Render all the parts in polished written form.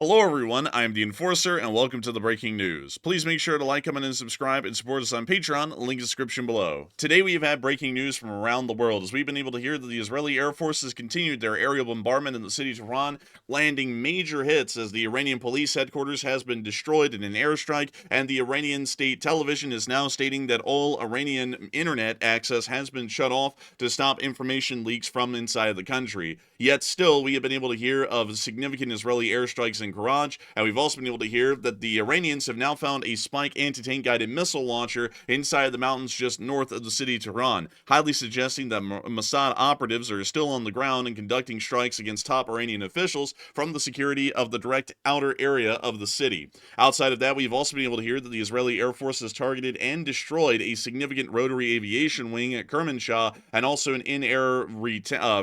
Hello everyone, I am the Enforcer, and welcome to the breaking news. Please make sure to like, comment, and subscribe, and support us on Patreon, link in the description below. Today we have had breaking news from around the world, as we've been able to hear that the Israeli Air Force has continued their aerial bombardment in the city of Tehran, landing major hits as the Iranian police headquarters has been destroyed in an airstrike, and the Iranian state television is now stating that all Iranian internet access has been shut off to stop information leaks from inside the country. Yet still, we have been able to hear of significant Israeli airstrikes in Karaj, and we've also been able to hear that the Iranians have now found a Spike anti-tank guided missile launcher inside the mountains just north of the city of Tehran, highly suggesting that Mashhad operatives are still on the ground and conducting strikes against top Iranian officials from the security of the direct outer area of the city. Outside of that, we've also been able to hear that the Israeli Air Force has targeted and destroyed a significant rotary aviation wing at Kermanshah and also an in-air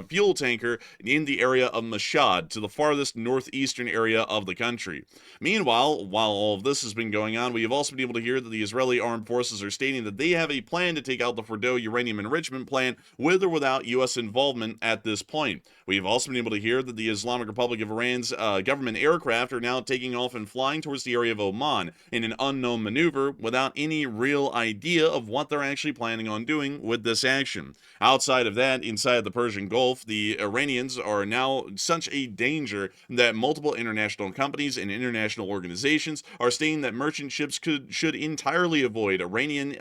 fuel tanker in the area of Mashhad, to the farthest northeastern area of the country. Meanwhile, while all of this has been going on, we have also been able to hear that the Israeli armed forces are stating that they have a plan to take out the Fordo uranium enrichment plant with or without U.S. involvement at this point. We have also been able to hear that the Islamic Republic of Iran's government aircraft are now taking off and flying towards the area of Oman in an unknown maneuver without any real idea of what they're actually planning on doing with this action. Outside of that, inside the Persian Gulf, the Iranians are now such a danger that multiple international companies and international organizations are stating that merchant ships should entirely avoid Iranian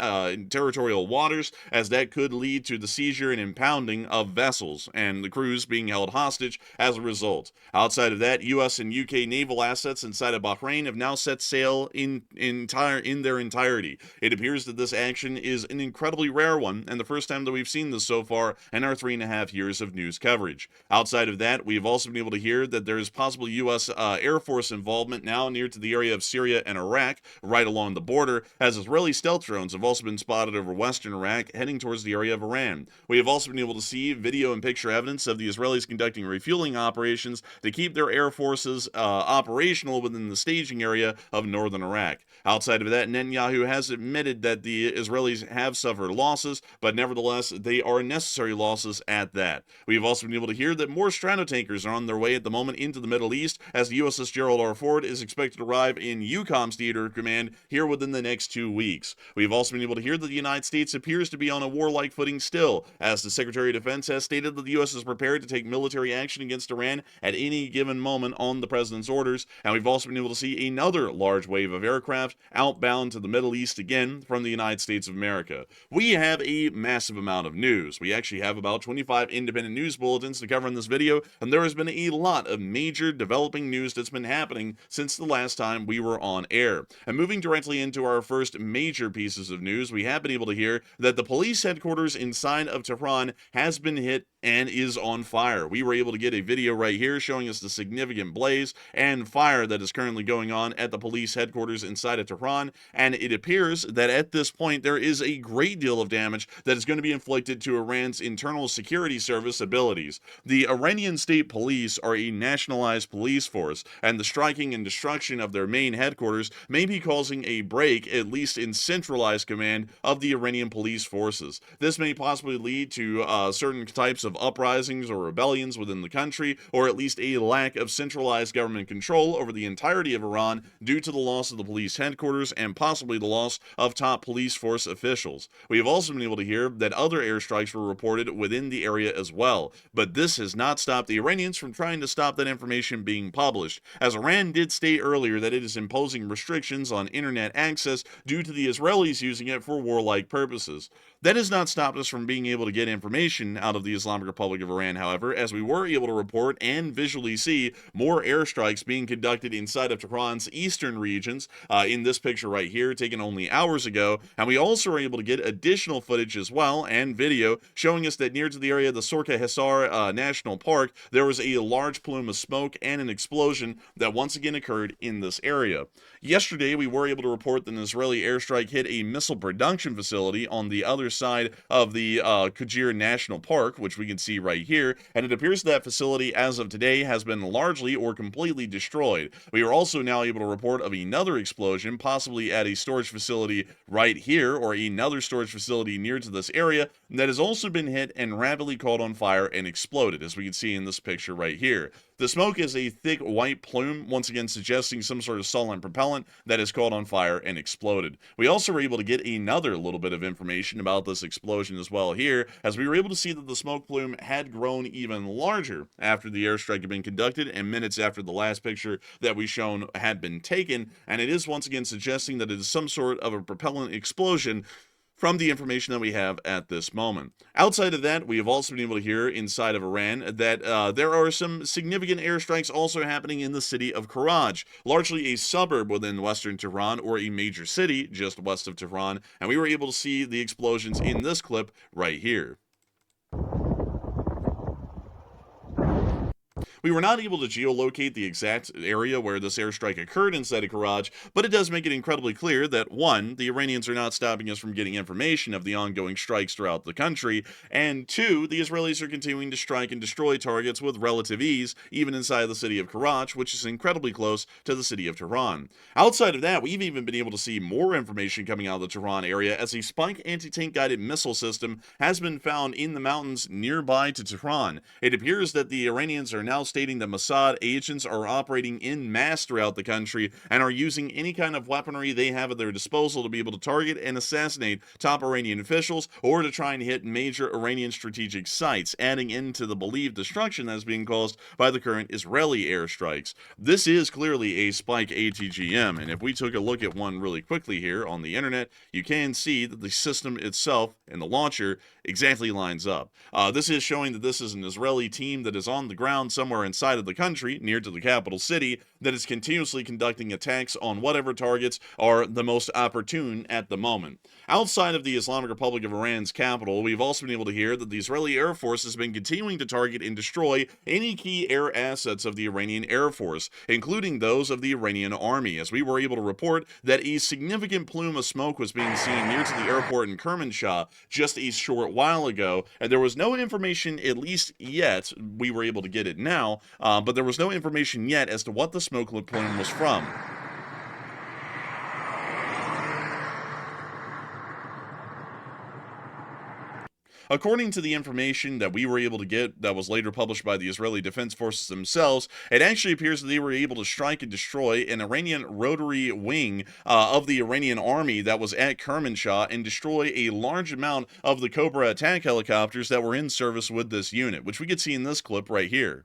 territorial waters, as that could lead to the seizure and impounding of vessels and the crews being held hostage as a result. Outside of that, U.S. and U.K. naval assets inside of Bahrain have now set sail in their entirety. It appears that this action is an incredibly rare one, and the first time that we've seen this so far in our 3.5 years of news coverage. Outside of that, we've also been able to hear that there is possible U.S. Air Force involvement now near to the area of Syria and Iraq, right along the border, as Israeli stealth drones have also been spotted over western Iraq, heading towards the area of Iran. We have also been able to see video and picture evidence of the Israelis conducting refueling operations to keep their air forces operational within the staging area of northern Iraq. Outside of that, Netanyahu has admitted that the Israelis have suffered losses, but nevertheless, they are necessary losses at that. We have also been able to hear that more stratotankers are on their way at the moment into the Middle East, as the USS Gerald R. Ford is expected to arrive in EUCOM's theater of command here within the next 2 weeks. We have also been able to hear that the United States appears to be on a warlike footing still, as the Secretary of Defense has stated that the U.S. is prepared to take military action against Iran at any given moment on the President's orders, and we've also been able to see another large wave of aircraft outbound to the Middle East again from the United States of America. We have a massive amount of news. We actually have about 25 independent news bulletins to cover in this video, and there has been a lot of major developing news that's been happening since the last time we were on air. And moving directly into our first major pieces of news, we have been able to hear that the police headquarters inside of Tehran has been hit and is on fire. We were able to get a video right here showing us the significant blaze and fire that is currently going on at the police headquarters inside of Tehran, and it appears that at this point there is a great deal of damage that is going to be inflicted to Iran's internal security service abilities. The Iranian state police are a nationalized police force, and the striking and destruction of their main headquarters may be causing a break, at least in centralized command of the Iranian police forces. This may possibly lead to certain types of uprisings or rebellions within the country, or at least a lack of centralized government control over the entirety of Iran due to the loss of the police headquarters and possibly the loss of top police force officials. We have also been able to hear that other airstrikes were reported within the area as well, but this has not stopped the Iranians from trying to stop that information being published, as Iran did state earlier that it is imposing restrictions on internet access due to the Israelis using it for warlike purposes. That has not stopped us from being able to get information out of the Islamic Republic of Iran, however, as we were able to report and visually see more airstrikes being conducted inside of Tehran's eastern regions, in this picture right here, taken only hours ago, and we also were able to get additional footage as well and video showing us that near to the area of the Sorka Hisar National Park, there was a large plume of smoke and an explosion that once again occurred in this area. Yesterday, we were able to report that an Israeli airstrike hit a missile production facility on the other side of the Kajir National Park, which we can see right here, and it appears that facility as of today has been largely or completely destroyed. We are also now able to report of another explosion, possibly at a storage facility right here, or another storage facility near to this area, that has also been hit and rapidly caught on fire and exploded, as we can see in this picture right here. The smoke is a thick white plume, once again suggesting some sort of solid propellant that has caught on fire and exploded. We also were able to get another little bit of information about this explosion as well here, as we were able to see that the smoke plume had grown even larger after the airstrike had been conducted and minutes after the last picture that we shown had been taken, and it is once again suggesting that it is some sort of a propellant explosion from the information that we have at this moment. Outside of that, we have also been able to hear inside of Iran that there are some significant airstrikes also happening in the city of Karaj, largely a suburb within western Tehran, or a major city just west of Tehran, and we were able to see the explosions in this clip right here. We were not able to geolocate the exact area where this airstrike occurred inside of Karaj, but it does make it incredibly clear that, one, the Iranians are not stopping us from getting information of the ongoing strikes throughout the country, and two, the Israelis are continuing to strike and destroy targets with relative ease, even inside the city of Karaj, which is incredibly close to the city of Tehran. Outside of that, we've even been able to see more information coming out of the Tehran area, as a spike anti-tank guided missile system has been found in the mountains nearby to Tehran. It appears that the Iranians are now stating that Mashhad agents are operating in mass throughout the country and are using any kind of weaponry they have at their disposal to be able to target and assassinate top Iranian officials, or to try and hit major Iranian strategic sites, adding into the believed destruction that is being caused by the current Israeli airstrikes. This is clearly a spike ATGM, and if we took a look at one really quickly here on the internet, you can see that the system itself and the launcher exactly lines up. This is showing that this is an Israeli team that is on the ground somewhere inside of the country, near to the capital city, that is continuously conducting attacks on whatever targets are the most opportune at the moment. Outside of the Islamic Republic of Iran's capital, we've also been able to hear that the Israeli Air Force has been continuing to target and destroy any key air assets of the Iranian Air Force, including those of the Iranian Army, as we were able to report that a significant plume of smoke was being seen near to the airport in Kermanshah just a short while ago, and there was no information, at least yet, we were able to get it now, but there was no information yet as to what the smoke plume was from. According to the information that we were able to get that was later published by the Israeli Defense Forces themselves, it actually appears that they were able to strike and destroy an Iranian rotary wing of the Iranian army that was at Kermanshah, and destroy a large amount of the Cobra attack helicopters that were in service with this unit, which we could see in this clip right here.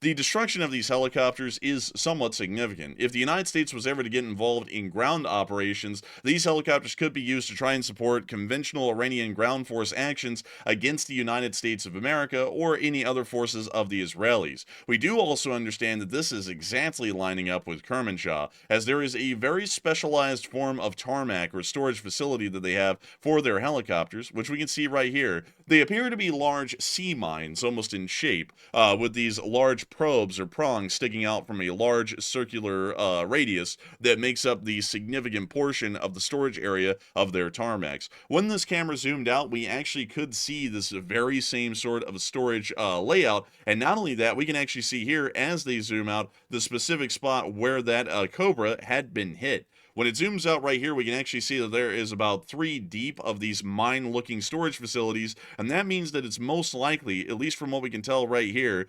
The destruction of these helicopters is somewhat significant. If the United States was ever to get involved in ground operations, these helicopters could be used to try and support conventional Iranian ground force actions against the United States of America or any other forces of the Israelis. We do also understand that this is exactly lining up with Kermanshah, as there is a very specialized form of tarmac or storage facility that they have for their helicopters, which we can see right here. They appear to be large sea mines, almost in shape, with these large probes or prongs sticking out from a large circular radius that makes up the significant portion of the storage area of their tarmacs. When this camera zoomed out, we actually could see this very same sort of storage layout, and not only that, we can actually see here as they zoom out the specific spot where that Cobra had been hit. When it zooms out right here, we can actually see that there is about 3 deep of these mine-looking storage facilities, and that means that it's most likely, at least from what we can tell right here,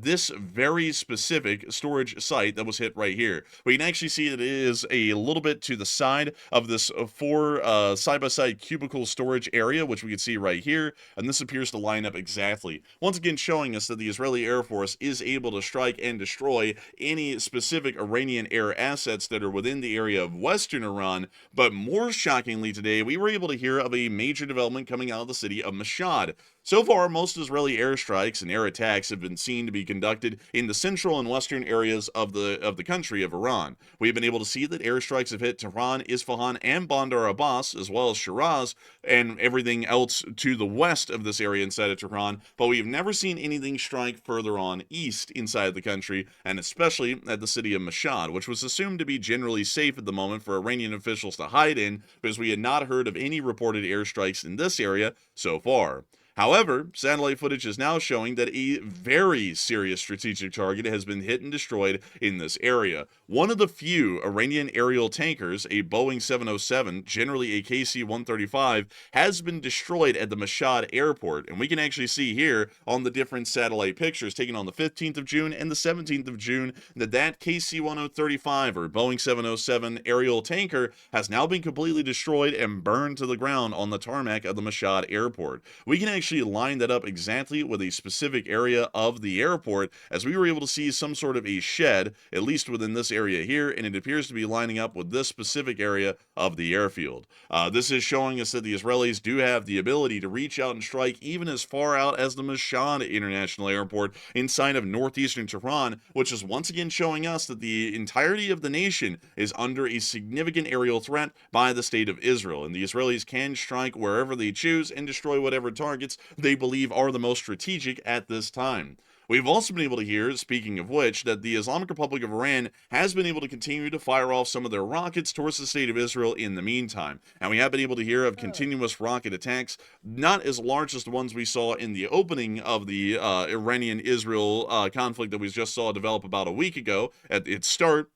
this very specific storage site that was hit right here. We can actually see that it is a little bit to the side of this 4 side-by-side cubicle storage area, which we can see right here, and this appears to line up exactly. Once again, showing us that the Israeli Air Force is able to strike and destroy any specific Iranian air assets that are within the area of western Iran. But more shockingly today, we were able to hear of a major development coming out of the city of Mashhad. So far, most Israeli airstrikes and air attacks have been seen to be conducted in the central and western areas of the country of Iran. We've been able to see that airstrikes have hit Tehran, Isfahan, and Bandar Abbas, as well as Shiraz, and everything else to the west of this area inside of Tehran, but we've never seen anything strike further on east inside the country, and especially at the city of Mashhad, which was assumed to be generally safe at the moment moment for Iranian officials to hide in, because we had not heard of any reported airstrikes in this area so far. However, satellite footage is now showing that a very serious strategic target has been hit and destroyed in this area. One of the few Iranian aerial tankers, a Boeing 707, generally a KC-135, has been destroyed at the Mashhad airport, and we can actually see here on the different satellite pictures taken on the 15th of June and the 17th of June that KC-135 or Boeing 707 aerial tanker has now been completely destroyed and burned to the ground on the tarmac of the Mashhad airport. We can actually line that up exactly with a specific area of the airport, as we were able to see some sort of a shed, at least within this area here, and it appears to be lining up with this specific area of the airfield. This is showing us that the Israelis do have the ability to reach out and strike even as far out as the Mashhad International Airport inside of northeastern Tehran, which is once again showing us that the entirety of the nation is under a significant aerial threat by the state of Israel, and the Israelis can strike wherever they choose and destroy whatever targets they believe are the most strategic at this time. We've also been able to hear, speaking of which, that the Islamic Republic of Iran has been able to continue to fire off some of their rockets towards the state of Israel in the meantime. And we have been able to hear of continuous rocket attacks, not as large as the ones we saw in the opening of the Iranian-Israel conflict that we just saw develop about a week ago at its start,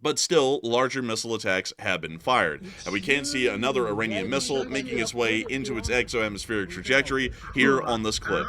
but still, larger missile attacks have been fired. And we can see another Iranian missile making its way into its exoatmospheric trajectory here on this clip.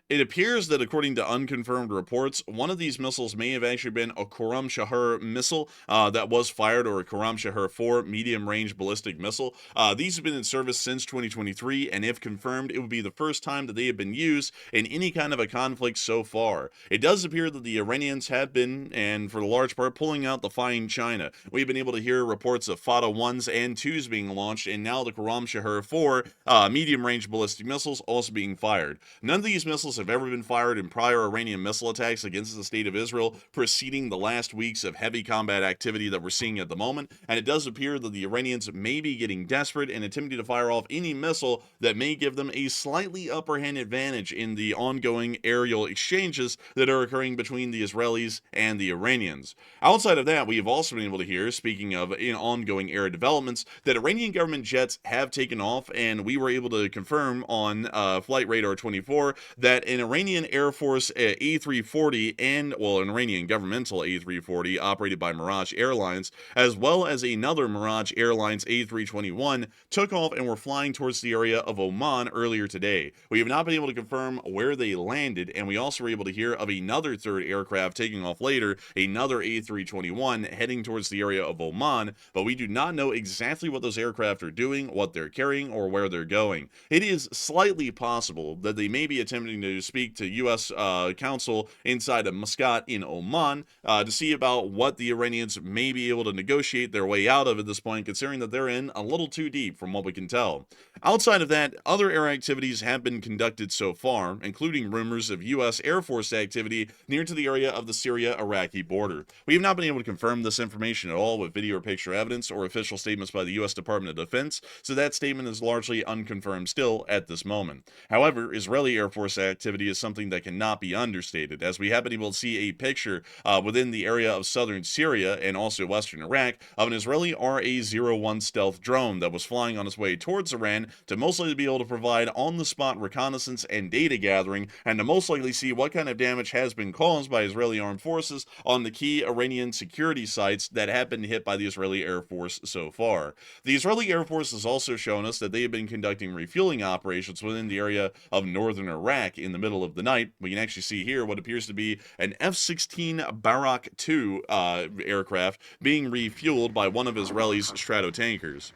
It appears that, according to unconfirmed reports, one of these missiles may have actually been a Kermanshah missile that was fired, or a Kermanshah 4 medium-range ballistic missile. These have been in service since 2023, and if confirmed, it would be the first time that they have been used in any kind of a conflict so far. It does appear that the Iranians have been, and for the large part, pulling out the fine China. We've been able to hear reports of Fata 1s and 2s being launched, and now the Kermanshah 4 medium-range ballistic missiles also being fired. None of these missiles have ever been fired in prior Iranian missile attacks against the state of Israel preceding the last weeks of heavy combat activity that we're seeing at the moment, and it does appear that the Iranians may be getting desperate and attempting to fire off any missile that may give them a slightly upper hand advantage in the ongoing aerial exchanges that are occurring between the Israelis and the Iranians. Outside of that, we have also been able to hear, speaking of ongoing air developments, that Iranian government jets have taken off, and we were able to confirm on Flight Radar 24 that an Iranian Air Force A340 and, well, an Iranian governmental A340 operated by Mirage Airlines, as well as another Mirage Airlines A321, took off and were flying towards the area of Oman earlier today. We have not been able to confirm where they landed, and we also were able to hear of another third aircraft taking off later, another A321, heading towards the area of Oman, but we do not know exactly what those aircraft are doing, what they're carrying, or where they're going. It is slightly possible that they may be attempting to speak to U.S. counsel inside of Muscat in Oman to see about what the Iranians may be able to negotiate their way out of at this point, considering that they're in a little too deep from what we can tell. Outside of that, other air activities have been conducted so far, including rumors of U.S. Air Force activity near to the area of the Syria-Iraqi border. We have not been able to confirm this information at all with video or picture evidence or official statements by the U.S. Department of Defense, so that statement is largely unconfirmed still at this moment. However, Israeli Air Force activity is something that cannot be understated, as we have been able to see a picture within the area of southern Syria and also western Iraq of an Israeli RA-01 stealth drone that was flying on its way towards Iran to most likely be able to provide on-the-spot reconnaissance and data gathering, and to most likely see what kind of damage has been caused by Israeli armed forces on the key Iranian security sites that have been hit by the Israeli Air Force so far. The Israeli Air Force has also shown us that they have been conducting refueling operations within the area of northern Iraq in the middle of the night. We can actually see here what appears to be an F-16 Barak 2 aircraft being refueled by one of Israel's stratotankers.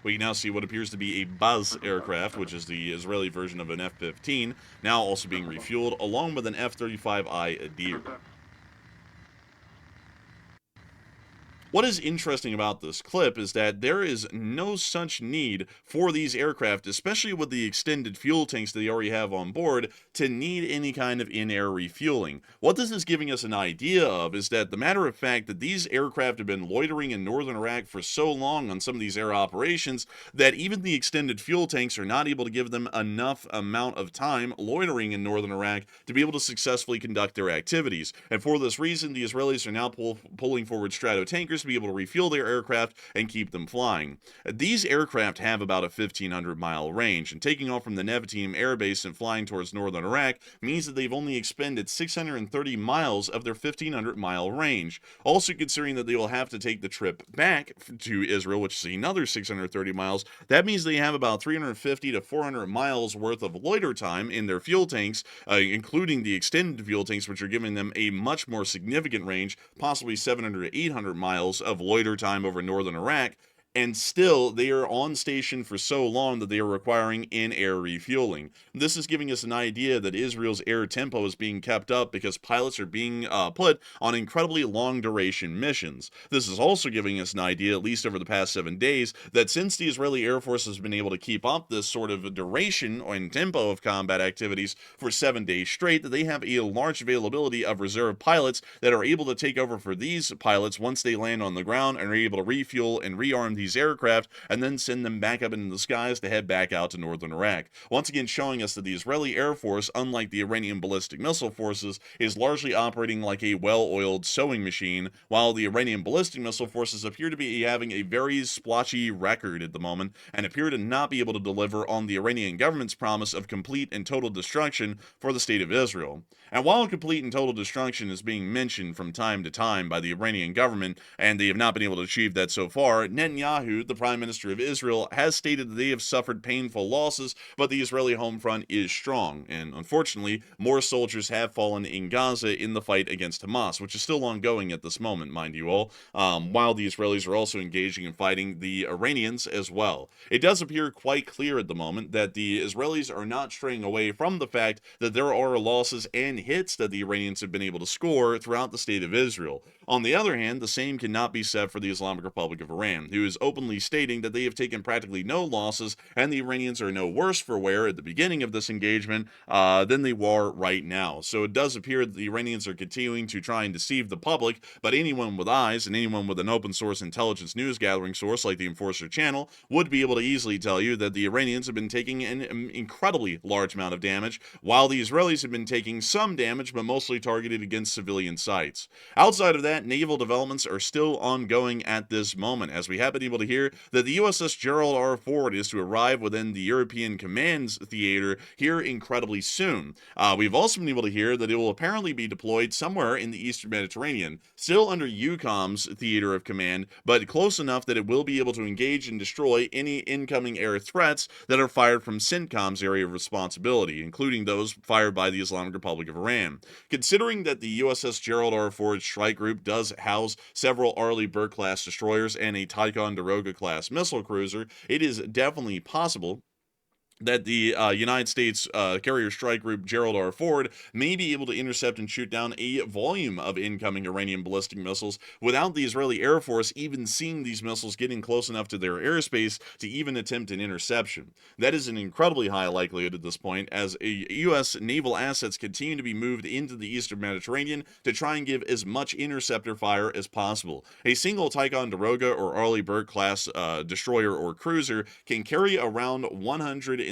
We can now see what appears to be a Baz aircraft, which is the Israeli version of an F-15, now also being refueled, along with an F-35I Adir. What is interesting about this clip is that there is no such need for these aircraft, especially with the extended fuel tanks that they already have on board, to need any kind of in-air refueling. What this is giving us an idea of is that the matter of fact that these aircraft have been loitering in northern Iraq for so long on some of these air operations that even the extended fuel tanks are not able to give them enough amount of time loitering in northern Iraq to be able to successfully conduct their activities. And for this reason, the Israelis are now pulling forward stratotankers to be able to refuel their aircraft and keep them flying. These aircraft have about a 1,500-mile range, and taking off from the Nevatim Air Base and flying towards northern Iraq means that they've only expended 630 miles of their 1,500-mile range. Also considering that they will have to take the trip back to Israel, which is another 630 miles, that means they have about 350 to 400 miles worth of loiter time in their fuel tanks, including the extended fuel tanks, which are giving them a much more significant range, possibly 700 to 800 miles of loiter time over northern Iraq. And still, they are on station for so long that they are requiring in-air refueling. This is giving us an idea that Israel's air tempo is being kept up because pilots are being put on incredibly long-duration missions. This is also giving us an idea, at least over the past 7 days, that since the Israeli Air Force has been able to keep up this sort of duration and tempo of combat activities for 7 days straight, that they have a large availability of reserve pilots that are able to take over for these pilots once they land on the ground and are able to refuel and rearm these aircraft and then send them back up into the skies to head back out to northern Iraq. Once again showing us that the Israeli Air Force, unlike the Iranian ballistic missile forces, is largely operating like a well-oiled sewing machine, while the Iranian ballistic missile forces appear to be having a very splotchy record at the moment and appear to not be able to deliver on the Iranian government's promise of complete and total destruction for the state of Israel. And while complete and total destruction is being mentioned from time to time by the Iranian government, and they have not been able to achieve that so far, Netanyahu, the Prime Minister of Israel, has stated that they have suffered painful losses, but the Israeli home front is strong. And unfortunately, more soldiers have fallen in Gaza in the fight against Hamas, which is still ongoing at this moment, mind you all, while the Israelis are also engaging in fighting the Iranians as well. It does appear quite clear at the moment that the Israelis are not straying away from the fact that there are losses and hits that the Iranians have been able to score throughout the state of Israel. On the other hand, the same cannot be said for the Islamic Republic of Iran, who is openly stating that they have taken practically no losses and the Iranians are no worse for wear at the beginning of this engagement than they were right now. So it does appear that the Iranians are continuing to try and deceive the public, but anyone with eyes and anyone with an open source intelligence news gathering source like the Enforcer channel would be able to easily tell you that the Iranians have been taking an incredibly large amount of damage, while the Israelis have been taking some damage, but mostly targeted against civilian sites. Outside of that, naval developments are still ongoing at this moment, as we have been able to hear that the USS Gerald R. Ford is to arrive within the European Command's theater here incredibly soon. We've also been able to hear that it will apparently be deployed somewhere in the Eastern Mediterranean, still under EUCOM's theater of command, but close enough that it will be able to engage and destroy any incoming air threats that are fired from CENTCOM's area of responsibility, including those fired by the Islamic Republic of Iran. Considering that the USS Gerald R. Ford strike group does house several Arleigh Burke-class destroyers and a Ticonderoga-class missile cruiser, it is definitely possible that the United States Carrier Strike Group Gerald R. Ford may be able to intercept and shoot down a volume of incoming Iranian ballistic missiles without the Israeli Air Force even seeing these missiles getting close enough to their airspace to even attempt an interception. That is an incredibly high likelihood at this point, as U.S. naval assets continue to be moved into the Eastern Mediterranean to try and give as much interceptor fire as possible. A single Ticonderoga or Arleigh Burke class destroyer or cruiser can carry around 170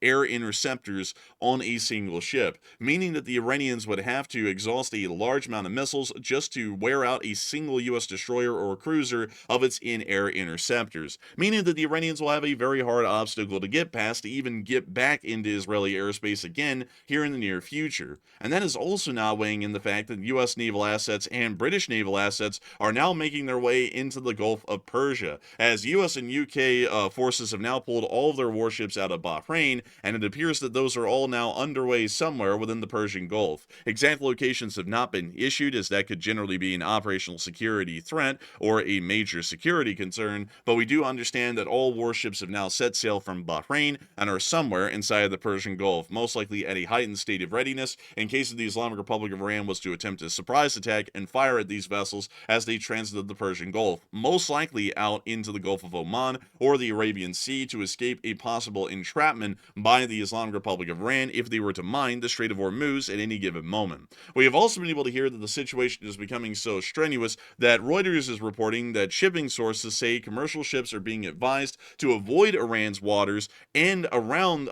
air interceptors on a single ship, meaning that the Iranians would have to exhaust a large amount of missiles just to wear out a single U.S. destroyer or cruiser of its in-air interceptors, meaning that the Iranians will have a very hard obstacle to get past to even get back into Israeli airspace again here in the near future. And that is also now weighing in the fact that U.S. naval assets and British naval assets are now making their way into the Gulf of Persia, as U.S. and U.K. forces have now pulled all of their warships out of Bahrain, and it appears that those are all now underway somewhere within the Persian Gulf. Exact locations have not been issued, as that could generally be an operational security threat or a major security concern, but we do understand that all warships have now set sail from Bahrain and are somewhere inside of the Persian Gulf, most likely at a heightened state of readiness in case the Islamic Republic of Iran was to attempt a surprise attack and fire at these vessels as they transited the Persian Gulf, most likely out into the Gulf of Oman or the Arabian Sea to escape a possible entrapment by the Islamic Republic of Iran if they were to mine the Strait of Hormuz at any given moment. We have also been able to hear that the situation is becoming so strenuous that Reuters is reporting that shipping sources say commercial ships are being advised to avoid Iran's waters and around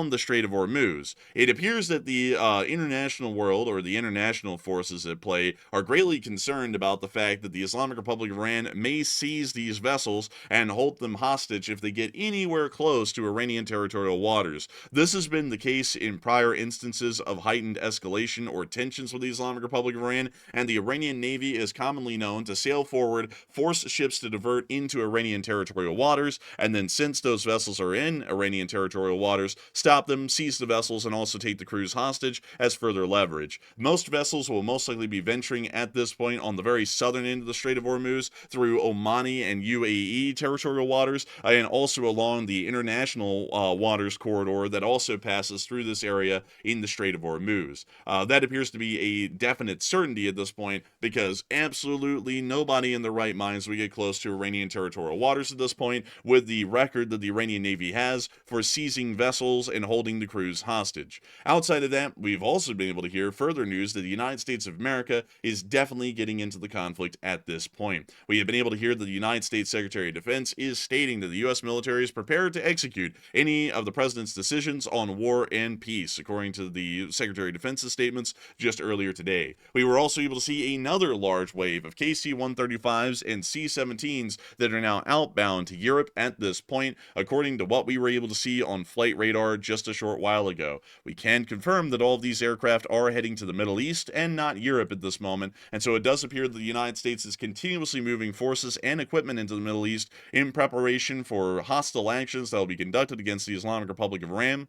the Strait of Hormuz. It appears that the international world, or the international forces at play, are greatly concerned about the fact that the Islamic Republic of Iran may seize these vessels and hold them hostage if they get anywhere close to Iranian territorial waters. This has been the case in prior instances of heightened escalation or tensions with the Islamic Republic of Iran, and the Iranian Navy is commonly known to sail forward, force ships to divert into Iranian territorial waters, and then since those vessels are in Iranian territorial waters, stop them, seize the vessels, and also take the crews hostage as further leverage. Most vessels will most likely be venturing at this point on the very southern end of the Strait of Hormuz through Omani and UAE territorial waters, and also along the international waters corridor that also passes through this area in the Strait of Hormuz. That appears to be a definite certainty at this point, because absolutely nobody in their right minds would get close to Iranian territorial waters at this point, with the record that the Iranian Navy has for seizing vessels and holding the crews hostage. Outside of that, we've also been able to hear further news that the United States of America is definitely getting into the conflict at this point. We have been able to hear that the United States Secretary of Defense is stating that the U.S. military is prepared to execute any of the president's decisions on war and peace, according to the Secretary of Defense's statements just earlier today. We were also able to see another large wave of KC-135s and C-17s that are now outbound to Europe at this point, according to what we were able to see on flight radar just a short while ago. We can confirm that all of these aircraft are heading to the Middle East and not Europe at this moment, and so it does appear that the United States is continuously moving forces and equipment into the Middle East in preparation for hostile actions that will be conducted against the Islamic Republic of Iran.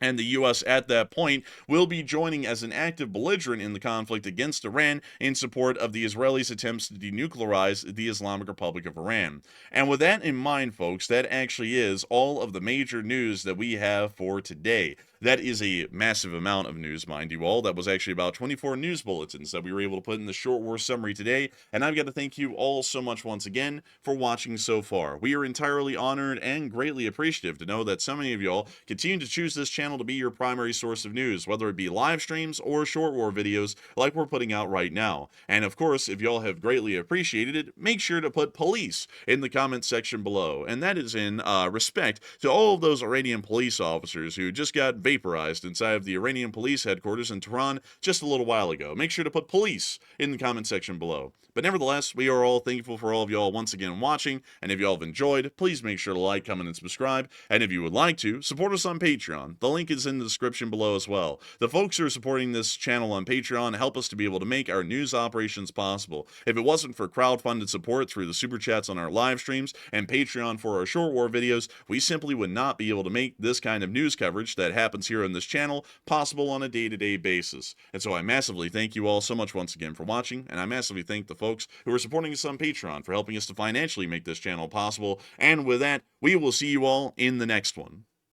And the U.S. at that point will be joining as an active belligerent in the conflict against Iran in support of the Israelis' attempts to denuclearize the Islamic Republic of Iran. And with that in mind, folks, that actually is all of the major news that we have for today. That is a massive amount of news, mind you all. That was actually about 24 news bulletins that we were able to put in the short war summary today, and I've got to thank you all so much once again for watching so far. We are entirely honored and greatly appreciative to know that so many of y'all continue to choose this channel to be your primary source of news, whether it be live streams or short war videos like we're putting out right now. And of course, if y'all have greatly appreciated it, make sure to put police in the comment section below, and that is in respect to all of those Iranian police officers who just got vaporized inside of the Iranian police headquarters in Tehran just a little while ago. Make sure to put police in the comment section below. But nevertheless, we are all thankful for all of y'all once again watching, and if y'all have enjoyed, please make sure to like, comment, and subscribe. And if you would like to, support us on Patreon. The link is in the description below as well. The folks who are supporting this channel on Patreon help us to be able to make our news operations possible. If it wasn't for crowdfunded support through the super chats on our live streams and Patreon for our short war videos, we simply would not be able to make this kind of news coverage that happens here on this channel possible on a day-to-day basis. And so I massively thank you all so much once again for watching, and I massively thank the folks who are supporting us on Patreon for helping us to financially make this channel possible. And with that, we will see you all in the next one.